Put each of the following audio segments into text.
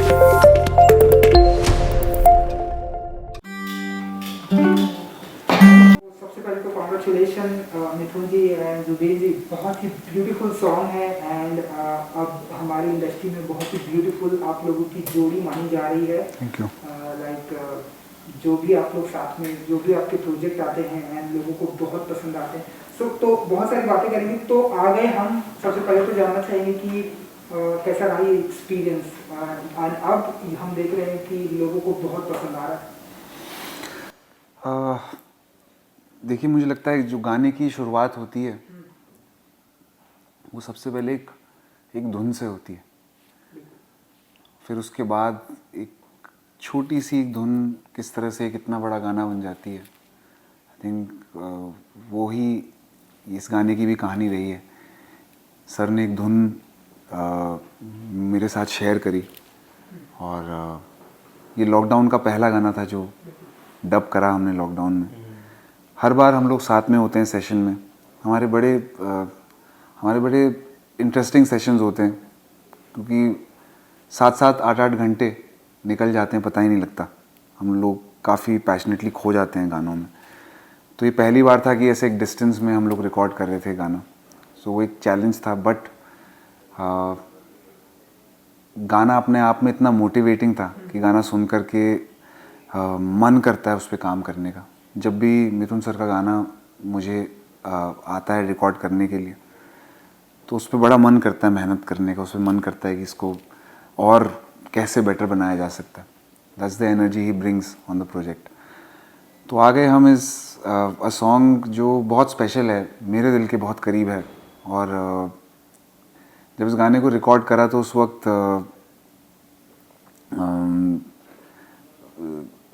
सबसे पहले तो कॉन्ग्रेचुलेशन मिथुन जी एंड जुबेर जी, बहुत ही ब्यूटीफुल सॉन्ग है एंड अब हमारी इंडस्ट्री में बहुत ही ब्यूटीफुल आप लोगों की जोड़ी मानी जा रही है। Thank you. लाइक जो भी आप लोग साथ में जो भी आपके प्रोजेक्ट आते हैं एंड लोगों को बहुत पसंद आते हैं। सो तो बहुत सारी बातें करेंगे, तो आगे हम सबसे पहले तो जानना चाहेंगे कि कैसा रहा ये एक्सपीरियंस, और अब हम देख रहे हैं कि लोगों को बहुत पसंद आ रहा है। देखिए, मुझे लगता है जो गाने की शुरुआत होती है वो सबसे पहले एक धुन से होती है, फिर उसके बाद एक छोटी सी एक धुन किस तरह से कितना बड़ा गाना बन जाती है। आई थिंक वो ही इस गाने की भी कहानी रही है। सर ने एक धुन मेरे साथ शेयर करी और ये लॉकडाउन का पहला गाना था जो डब करा हमने लॉकडाउन में। हर बार हम लोग साथ में होते हैं सेशन में, हमारे बड़े इंटरेस्टिंग सेशंस होते हैं क्योंकि 7-7 8-8 घंटे निकल जाते हैं, पता ही नहीं लगता। हम लोग काफ़ी पैशनेटली खो जाते हैं गानों में। तो ये पहली बार था कि ऐसे एक डिस्टेंस में हम लोग रिकॉर्ड कर रहे थे गाना। सो वो एक चैलेंज था, बट गाना अपने आप में इतना मोटिवेटिंग था कि गाना सुन कर के मन करता है उस पर काम करने का। जब भी मिथुन सर का गाना मुझे आता है रिकॉर्ड करने के लिए तो उस पर बड़ा मन करता है मेहनत करने का, उस पर मन करता है कि इसको और कैसे बेटर बनाया जा सकता है। That's the energy he brings on the project. तो आ गए हम इस अ सॉन्ग जो बहुत स्पेशल है, मेरे दिल के बहुत करीब है। और जब इस गाने को रिकॉर्ड करा तो उस वक्त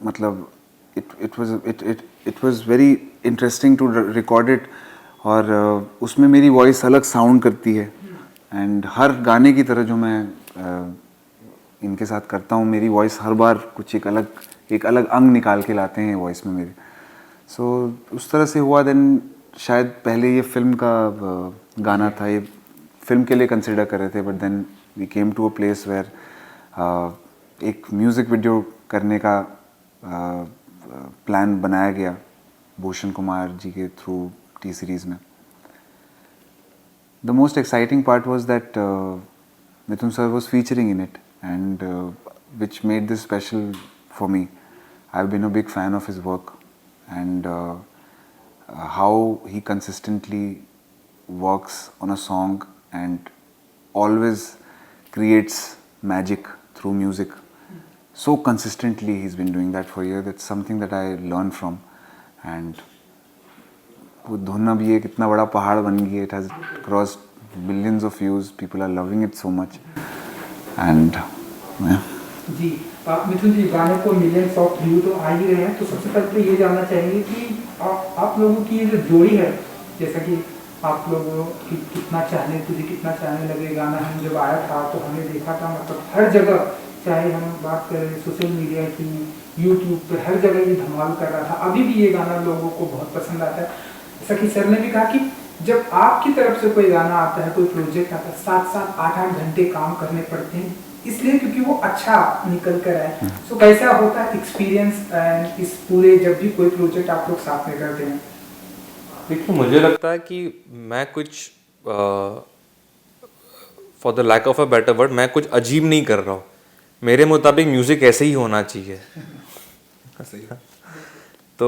मतलब it was very interesting to record it. और उसमें मेरी वॉइस अलग साउंड करती है एंड हर गाने की तरह जो मैं इनके साथ करता हूँ, मेरी वॉइस हर बार कुछ एक अलग अंग निकाल के लाते हैं वॉइस में मेरे। सो उस तरह से हुआ। देन शायद पहले ये फिल्म का गाना था, ये फिल्म के लिए कंसिडर कर रहे थे, but then we came to a place where एक म्यूज़िक वीडियो करने का प्लान बनाया गया भूषण कुमार जी के थ्रू टी सीरीज़ में। The most exciting part was that Mithun sir was featuring in it and which made this special for me. I've been a big fan of his work and how he consistently works on a song and always creates magic through music. So consistently he's been doing that for years. That's something that I learned from. And वो धुन अब ये कितना बड़ा पहाड़ बन गई है. It has crossed millions of views. People are loving it so much. And जी मिथुन जी, गाने को मिलियंस ऑफ व्यू तो आ ही रहे हैं, तो सबसे पहले तो ये जानना चाहेंगे कि आप लोगों की ये जो जोड़ी है, जैसा कि आप लोगों की कितना चाहने लगे गाना हम जब आया था तो हमें देखा था, मतलब हर जगह, चाहे हम बात करें सोशल मीडिया की, यूट्यूब पे हर जगह ये धमाल कर रहा था। अभी भी ये गाना लोगों को बहुत पसंद आता है। जैसा कि सर ने भी कहा कि जब आपकी तरफ से कोई गाना आता है, कोई प्रोजेक्ट आता है, 7-7 8-8 घंटे काम करने पड़ते हैं, इसलिए क्योंकि वो अच्छा निकल कर आए। सो कैसा होता है एक्सपीरियंस एंड इस पूरे, जब भी कोई प्रोजेक्ट आप लोग साथ में करते हैं? देखिए, मुझे लगता है कि मैं कुछ for the lack of a better word, मैं कुछ अजीब नहीं कर रहा हूँ। मेरे मुताबिक म्यूज़िक ऐसे ही होना चाहिए। तो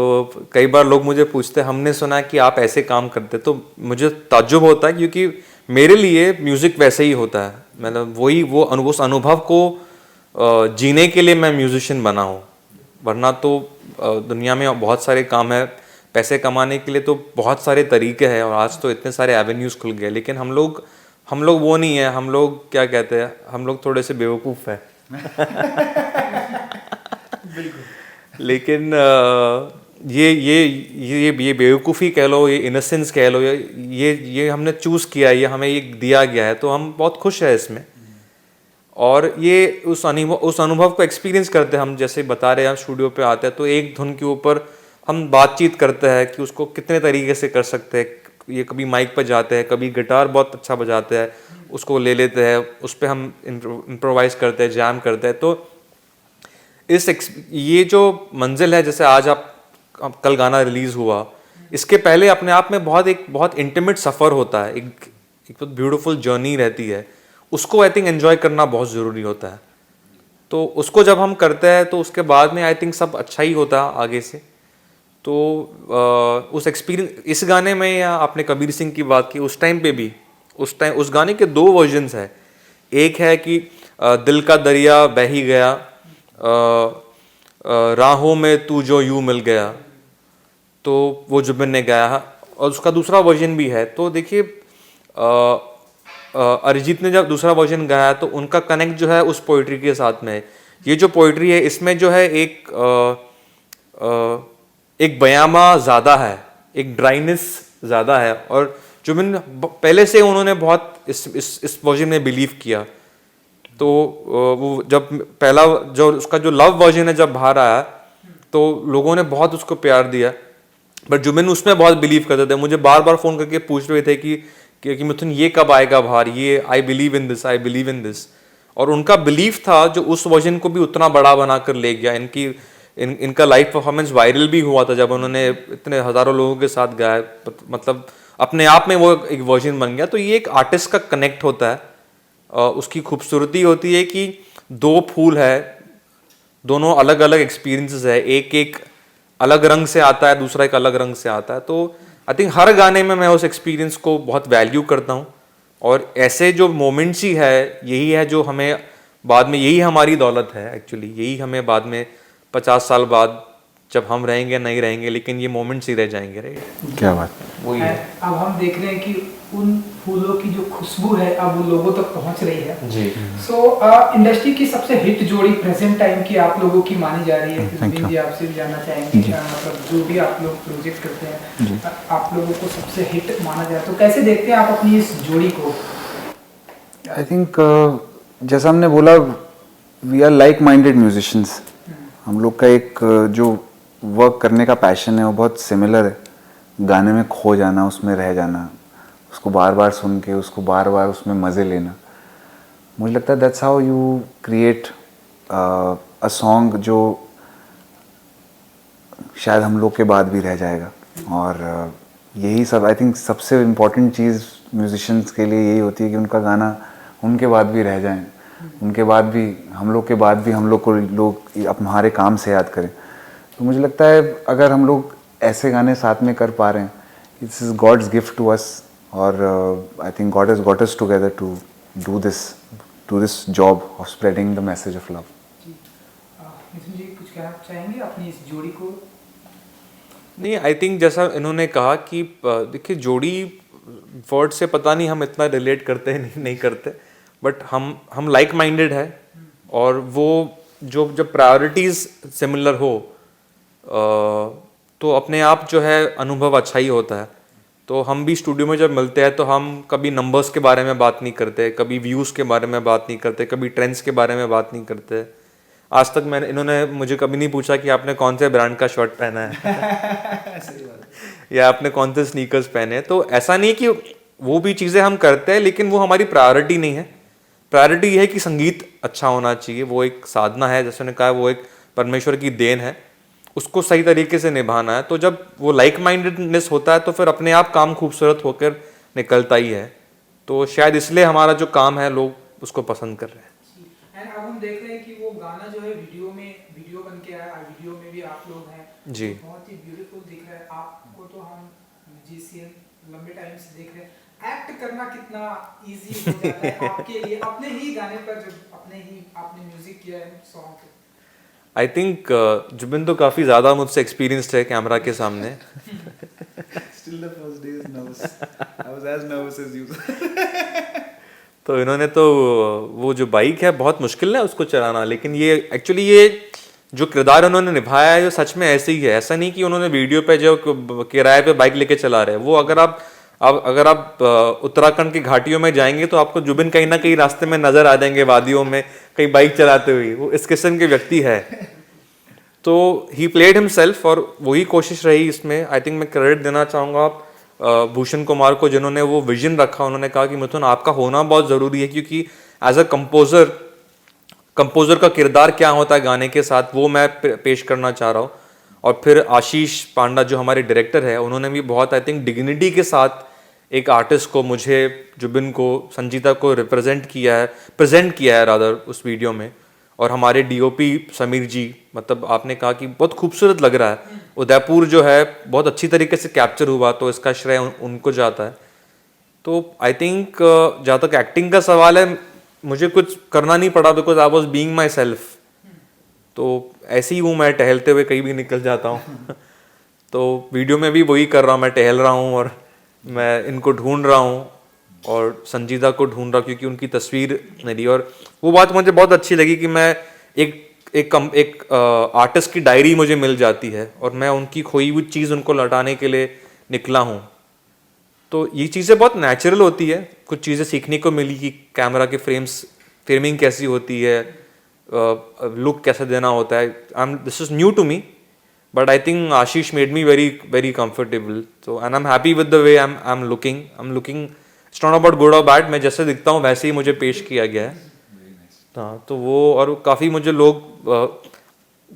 कई बार लोग मुझे पूछते हैं, हमने सुना कि आप ऐसे काम करते, तो मुझे ताज्जुब होता है क्योंकि मेरे लिए म्यूज़िक वैसे ही होता है। मतलब उस अनुभव को जीने के लिए मैं म्यूजिशियन बना हूँ। वरना तो दुनिया में बहुत सारे काम है, पैसे कमाने के लिए तो बहुत सारे तरीके हैं और आज तो इतने सारे एवेन्यूज़ खुल गए। लेकिन हम लोग वो नहीं है। हम लोग क्या कहते हैं, हम लोग थोड़े से बेवकूफ़ हैं। लेकिन ये बेवकूफ़ी कह लो, ये इनोसेंस कह लो, ये हमने चूज़ किया है, ये हमें ये दिया गया है, तो हम बहुत खुश हैं इसमें। और ये उस अनुभव को एक्सपीरियंस करते हैं। हम जैसे बता रहे हैं, हम स्टूडियो पे आते हैं तो एक धुन के ऊपर हम बातचीत करते हैं कि उसको कितने तरीके से कर सकते हैं, ये कभी माइक पर जाते हैं, कभी गिटार बहुत अच्छा बजाते हैं, उसको ले लेते हैं, उस पर हम इम्प्रोवाइज करते हैं, जैम करते हैं। तो ये जो मंजिल है, जैसे आज आप कल गाना रिलीज हुआ, इसके पहले अपने आप में बहुत इंटीमेट सफ़र होता है, एक बहुत ब्यूटीफुल जर्नी रहती है, उसको आई थिंक एंजॉय करना बहुत ज़रूरी होता है। तो उसको जब हम करते हैं तो उसके बाद में आई थिंक सब अच्छा ही होता है आगे से। तो उस एक्सपीरियंस इस गाने में, या आपने कबीर सिंह की बात की, उस टाइम पे भी उस गाने के 2 वर्जन्स है। एक है कि दिल का दरिया बह ही गया, राहों में तू जो यूं मिल गया, तो वो जुबिन ने गाया है, और उसका दूसरा वर्जन भी है। तो देखिए अरिजीत ने जब दूसरा वर्जन गाया तो उनका कनेक्ट जो है उस पोइट्री के साथ में है। ये जो पोइट्री है इसमें जो है एक बयामा ज़्यादा है, एक ड्राइनेस ज़्यादा है, और जुबिन पहले से उन्होंने बहुत इस वर्जन में बिलीव किया। तो वो जब पहला जो उसका जो लव वर्जन है जब बाहर आया तो लोगों ने बहुत उसको प्यार दिया, बट जुबिन उसमें बहुत बिलीव करते थे। मुझे बार बार फ़ोन करके पूछ रहे थे कि मिथुन ये कब आएगा बाहर, ये I believe in this, I believe in this. और उनका बिलीव था जो उस वर्जन को भी उतना बड़ा बनाकर ले गया। इनका लाइव परफॉर्मेंस वायरल भी हुआ था जब उन्होंने इतने हज़ारों लोगों के साथ गाया, मतलब अपने आप में वो एक वर्जन बन गया। तो ये एक आर्टिस्ट का कनेक्ट होता है, उसकी खूबसूरती होती है कि 2 फूल है, दोनों अलग अलग एक्सपीरियंसेस है, एक अलग रंग से आता है, दूसरा एक अलग रंग से आता है। तो आई थिंक हर गाने में मैं उस एक्सपीरियंस को बहुत वैल्यू करता हूँ, और ऐसे जो मोमेंट्स ही है, यही है जो हमें बाद में, यही हमारी दौलत है एक्चुअली, यही हमें बाद में 50 साल बाद जब हम रहेंगे नहीं रहेंगे, लेकिन ये मोमेंट्स ही रह जाएंगे। राइट, क्या बात। वही है। अब हम देख रहे हैं कि उन फूलों की जो खुशबू है अब वो लोगों तक पहुंच रही है जी। सो इंडस्ट्री की सबसे हिट जोड़ी प्रेजेंट टाइम की आप लोगों की मानी जा रही है। जुबिन जी आपसे भी जानना चाहेंगे, मतलब जो भी आप लोग प्रोजेक्ट करते हैं आप लोगों को सबसे हिट माना जाए, तो कैसे देखते हैं आप अपनी इस जोड़ी को? आई थिंक जैसा हमने बोला, we are like minded musicians. हम लोग का एक जो वर्क करने का पैशन है वो बहुत सिमिलर है। गाने में खो जाना, उसमें रह जाना, उसको बार बार सुन के उसको बार बार उसमें मज़े लेना। मुझे लगता है that's how you create a song जो शायद हम लोग के बाद भी रह जाएगा। और यही सब आई थिंक सबसे इम्पोर्टेंट चीज़ म्यूजिशियंस के लिए यही होती है कि उनका गाना उनके बाद भी रह जाए, उनके बाद भी, हम लोग के बाद भी हम लोग को लोग हमारे काम से याद करें। तो मुझे लगता है अगर हम लोग ऐसे गाने साथ में कर पा रहे हैं, it's is God's gift to us. और I think God has got us together to do this job of spreading the message of love. Mithun ji कुछ कहना चाहेंगे अपनी इस जोड़ी को? नहीं, आई थिंक जैसा इन्होंने कहा कि देखिए जोड़ी वर्ड से पता नहीं हम इतना रिलेट करते हैं नहीं करते, बट हम लाइक माइंडेड है, और वो जब प्रायोरिटीज़ सिमिलर हो तो अपने आप जो है अनुभव अच्छा ही होता है। तो हम भी स्टूडियो में जब मिलते हैं तो हम कभी नंबर्स के बारे में बात नहीं करते, कभी व्यूज़ के बारे में बात नहीं करते, कभी ट्रेंड्स के बारे में बात नहीं करते। आज तक इन्होंने मुझे कभी नहीं पूछा कि आपने कौन से ब्रांड का शर्ट पहना है या आपने कौन से स्नीकर्स पहने हैं। तो ऐसा नहीं कि वो भी चीज़ें हम करते हैं, लेकिन वो हमारी प्रायोरिटी नहीं है। प्रायोरिटी ये है कि संगीत अच्छा होना चाहिए, वो एक साधना है, जैसे उन्होंने कहा वो एक परमेश्वर की देन है, उसको सही तरीके से निभाना है। तो जब वो लाइक माइंडेडनेस होता है तो फिर अपने आप काम खूबसूरत होकर निकलता ही है। तो शायद इसलिए हमारा जो काम है लोग उसको पसंद कर रहे हैं। एंड अब हम देख रहे हैं कि वो गाना जो है वीडियो बन के आया, वीडियो में भी आप लोग हैं जी, बहुत ही ब्यूटीफुल दिख रहा है। आपको तो हम म्यूजिशियन लंबे टाइम से देख रहे हैं, एक्ट करना कितना इजी हो जाता है आपके लिए अपने ही गाने पर, जब आपने म्यूजिक किया है सॉन्ग पे? आई थिंक जुबिन तो काफ़ी ज़्यादा मुझसे एक्सपीरियंस्ड है कैमरा के सामने। Still the first day is nervous. I was as nervous as you. तो इन्होंने तो वो जो बाइक है बहुत मुश्किल है उसको चलाना, लेकिन ये एक्चुअली ये जो किरदार उन्होंने निभाया है वो सच में ऐसे ही है। ऐसा नहीं कि उन्होंने वीडियो पे जो किराए पे बाइक लेके चला रहे हैं, वो अगर आप उत्तराखंड की घाटियों में जाएंगे तो आपको जुबिन कहीं ना कहीं रास्ते में नजर आ जाएंगे, वादियों में कहीं बाइक चलाते हुए। वो इस किस्म के व्यक्ति है। तो ही प्लेड हिमसेल्फ, और वही कोशिश रही इसमें। आई थिंक मैं क्रेडिट देना चाहूँगा भूषण कुमार को, जिन्होंने वो विजन रखा, उन्होंने कहा कि मिथुन आपका होना बहुत ज़रूरी है, क्योंकि एज अ कंपोज़र का किरदार क्या होता है गाने के साथ, वो मैं पेश करना चाह रहा हूँ। और फिर आशीष पांडा जो हमारे डायरेक्टर है, उन्होंने भी बहुत आई थिंक डिग्निटी के साथ एक आर्टिस्ट को, मुझे, जुबिन को, संजीता को प्रेजेंट किया है रादर उस वीडियो में। और हमारे डीओपी समीर जी, मतलब आपने कहा कि बहुत खूबसूरत लग रहा है, उदयपुर जो है बहुत अच्छी तरीके से कैप्चर हुआ, तो इसका श्रेय उनको जाता है। तो आई थिंक जहाँ तक एक्टिंग का सवाल है, मुझे कुछ करना नहीं पड़ा, because I was being my self. तो ऐसे ही हूँ मैं, टहलते हुए कहीं भी निकल जाता हूँ। तो वीडियो में भी वही कर रहा हूँ, मैं टहल रहा हूँ और मैं इनको ढूंढ रहा हूँ और संजीदा को ढूंढ रहा हूँ, क्योंकि उनकी तस्वीर मेरी, और वो बात मुझे बहुत अच्छी लगी कि मैं एक आर्टिस्ट की डायरी मुझे मिल जाती है और मैं उनकी खोई हुई चीज़ उनको लौटाने के लिए निकला हूँ। तो ये चीज़ें बहुत नेचुरल होती है, कुछ चीज़ें सीखने को मिली कि कैमरा के फ्रेमिंग कैसी होती है, लुक कैसे देना होता है। This is new to me, but I think Ashish made me very very comfortable. So and I am happy with the way I am looking. It's not about good or bad, मैं जैसे दिखता हूँ वैसे ही मुझे पेश किया गया है। हाँ, तो वो, और काफ़ी मुझे लोग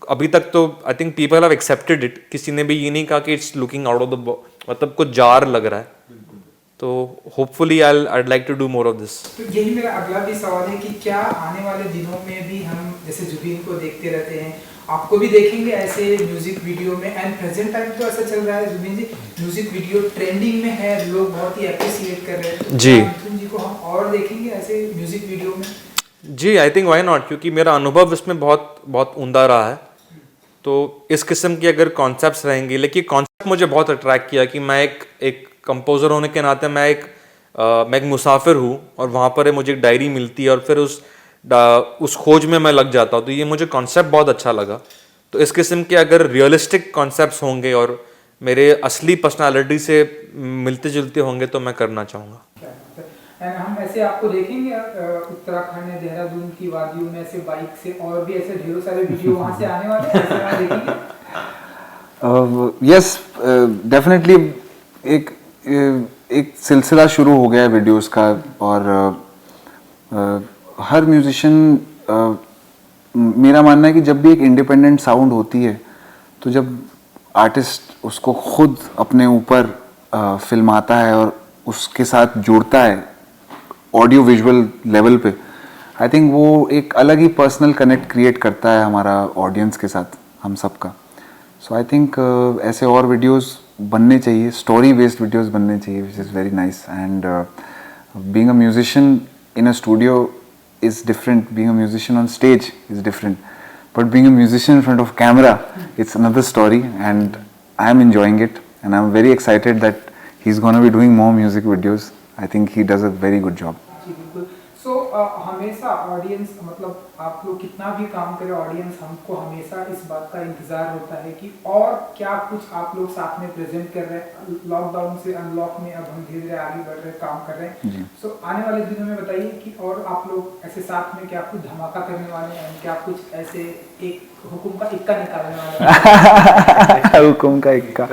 अभी तक तो I think people have accepted it, किसी ने भी ये नहीं कहा कि it's looking out of the, मतलब कुछ जार लग रहा है। तो hopefully I'd like to do more of this। तो यही मेरा अगला भी सवाल है कि क्या आने वाले दिनों में भी हम जैसे जुबिन को देखते रहते हैं, आपको भी देखेंगे ऐसे म्यूजिक वीडियो में? एंड प्रेजेंट टाइम तो ऐसा चल रहा है जुबिन जी, म्यूजिक वीडियो ट्रेंडिंग में है, लोग बहुत ही अप्रिशिएट कर रहे हैं, तो जी मिथुन जी को हम और देखेंगे ऐसे म्यूजिक वीडियो में? जी, आई थिंक व्हाई नॉट, क्योंकि मेरा अनुभव इसमें बहुत बहुत उमदा रहा है। तो इस किस्म की अगर कॉन्सेप्ट्स रहेंगे, लेकिन कॉन्सेप्ट मुझे बहुत अट्रैक्ट किया कि मैं एक कंपोज़र होने के नाते मैं एक मुसाफिर हूँ और वहाँ पर मुझे एक डायरी मिलती है और फिर उस खोज में मैं लग जाता हूँ। तो ये मुझे कॉन्सेप्ट बहुत अच्छा लगा। तो इस किस्म के अगर रियलिस्टिक कॉन्सेप्ट्स होंगे और मेरे असली पर्सनालिटी से मिलते जुलते होंगे तो मैं करना चाहूँगा। एंड हम ऐसे आपको देखेंगे उत्तराखंड में, देहरादून की वादियों में ऐसे बाइक से, और भी ऐसे ढेरों सारे वीडियो वहाँ से आने वाले हैं, ऐसे हम देखेंगे? यस, डेफिनेटली एक सिलसिला शुरू हो गया है वीडियोस का। और हर म्यूजिशियन, मेरा मानना है कि जब भी एक इंडिपेंडेंट साउंड होती है, तो जब आर्टिस्ट उसको खुद अपने ऊपर फिल्माता है और उसके साथ जुड़ता है ऑडियो विजुअल लेवल पे, आई थिंक वो एक अलग ही पर्सनल कनेक्ट क्रिएट करता है हमारा ऑडियंस के साथ, हम सबका। सो आई थिंक ऐसे और वीडियोस बनने चाहिए, स्टोरी बेस्ड वीडियोस बनने चाहिए, which is very nice. And being a musician in a studio is different, being a musician on stage is different, but being a musician in front of camera, it's another story, and I am enjoying it, and I'm very excited that he's going to be doing more music videos. I think he does a very good job. सो हमेशा audience, मतलब आप लोग कितना भी काम करें, audience हमको हमेशा इस बात का इंतजार होता है कि और क्या कुछ आप लोग साथ में प्रेजेंट कर रहे हैं। लॉकडाउन से अनलॉक में अब हम धीरे धीरे आगे बढ़ रहे हैं, काम कर रहे हैं। सो आने वाले दिनों में बताइए कि और आप लोग ऐसे साथ में क्या कुछ धमाका करने वाले हैं, क्या कुछ ऐसे एक हुकुम का इक्का निकालने वाले हैं? हुकुम का इक्का।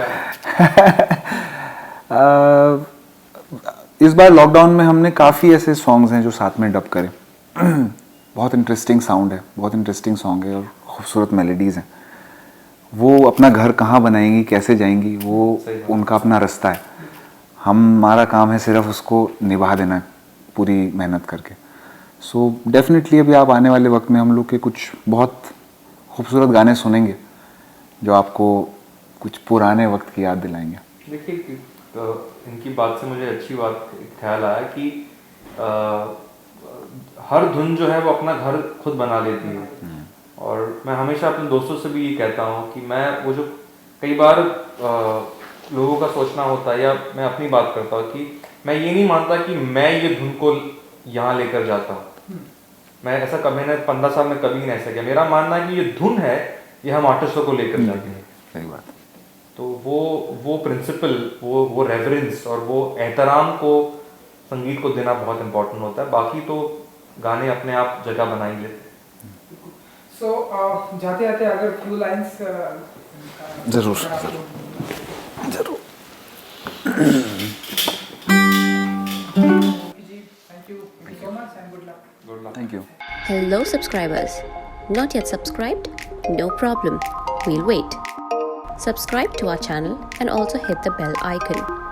इस बार लॉकडाउन में हमने काफ़ी ऐसे सॉन्ग्स हैं जो साथ में डब करें। बहुत इंटरेस्टिंग साउंड है, बहुत इंटरेस्टिंग सॉन्ग है और खूबसूरत मेलोडीज़ हैं। वो अपना घर कहाँ बनाएंगी, कैसे जाएंगी, वो उनका अपना रास्ता है। हमारा काम है सिर्फ उसको निभा देना पूरी मेहनत करके। सो डेफिनेटली अभी आप आने वाले वक्त में हम लोग के कुछ बहुत खूबसूरत गाने सुनेंगे जो आपको कुछ पुराने वक्त की याद दिलाएंगे। देखिए, इनकी बात से मुझे अच्छी बात ख्याल आया कि हर धुन जो है वो अपना घर खुद बना लेती है। और मैं हमेशा अपने दोस्तों से भी ये कहता हूँ कि मैं वो जो कई बार लोगों का सोचना होता है, या मैं अपनी बात करता हूँ कि मैं ये नहीं मानता कि मैं ये धुन को यहाँ लेकर जाता हूँ। मैं ऐसा कभी, मैंने 15 साल में कभी नहीं ऐसा किया। मेरा मानना है कि ये धुन है, ये हम आर्टिस्टों को लेकर जाते हैं। सही बात। तो वो प्रिंसिपल, वो रेवरेंस और वो एहतराम को संगीत को देना बहुत इम्पोर्टेंट होता है। बाकी तो गाने अपने आप जगह बना ही लेते हैं। सो जाते जाते अगर फ्यू लाइंस जरूर जरूर। Thank you so much and good luck. Thank you. Hello, subscribers. Not yet subscribed? No problem. We'll wait. Subscribe to our channel and also hit the bell icon.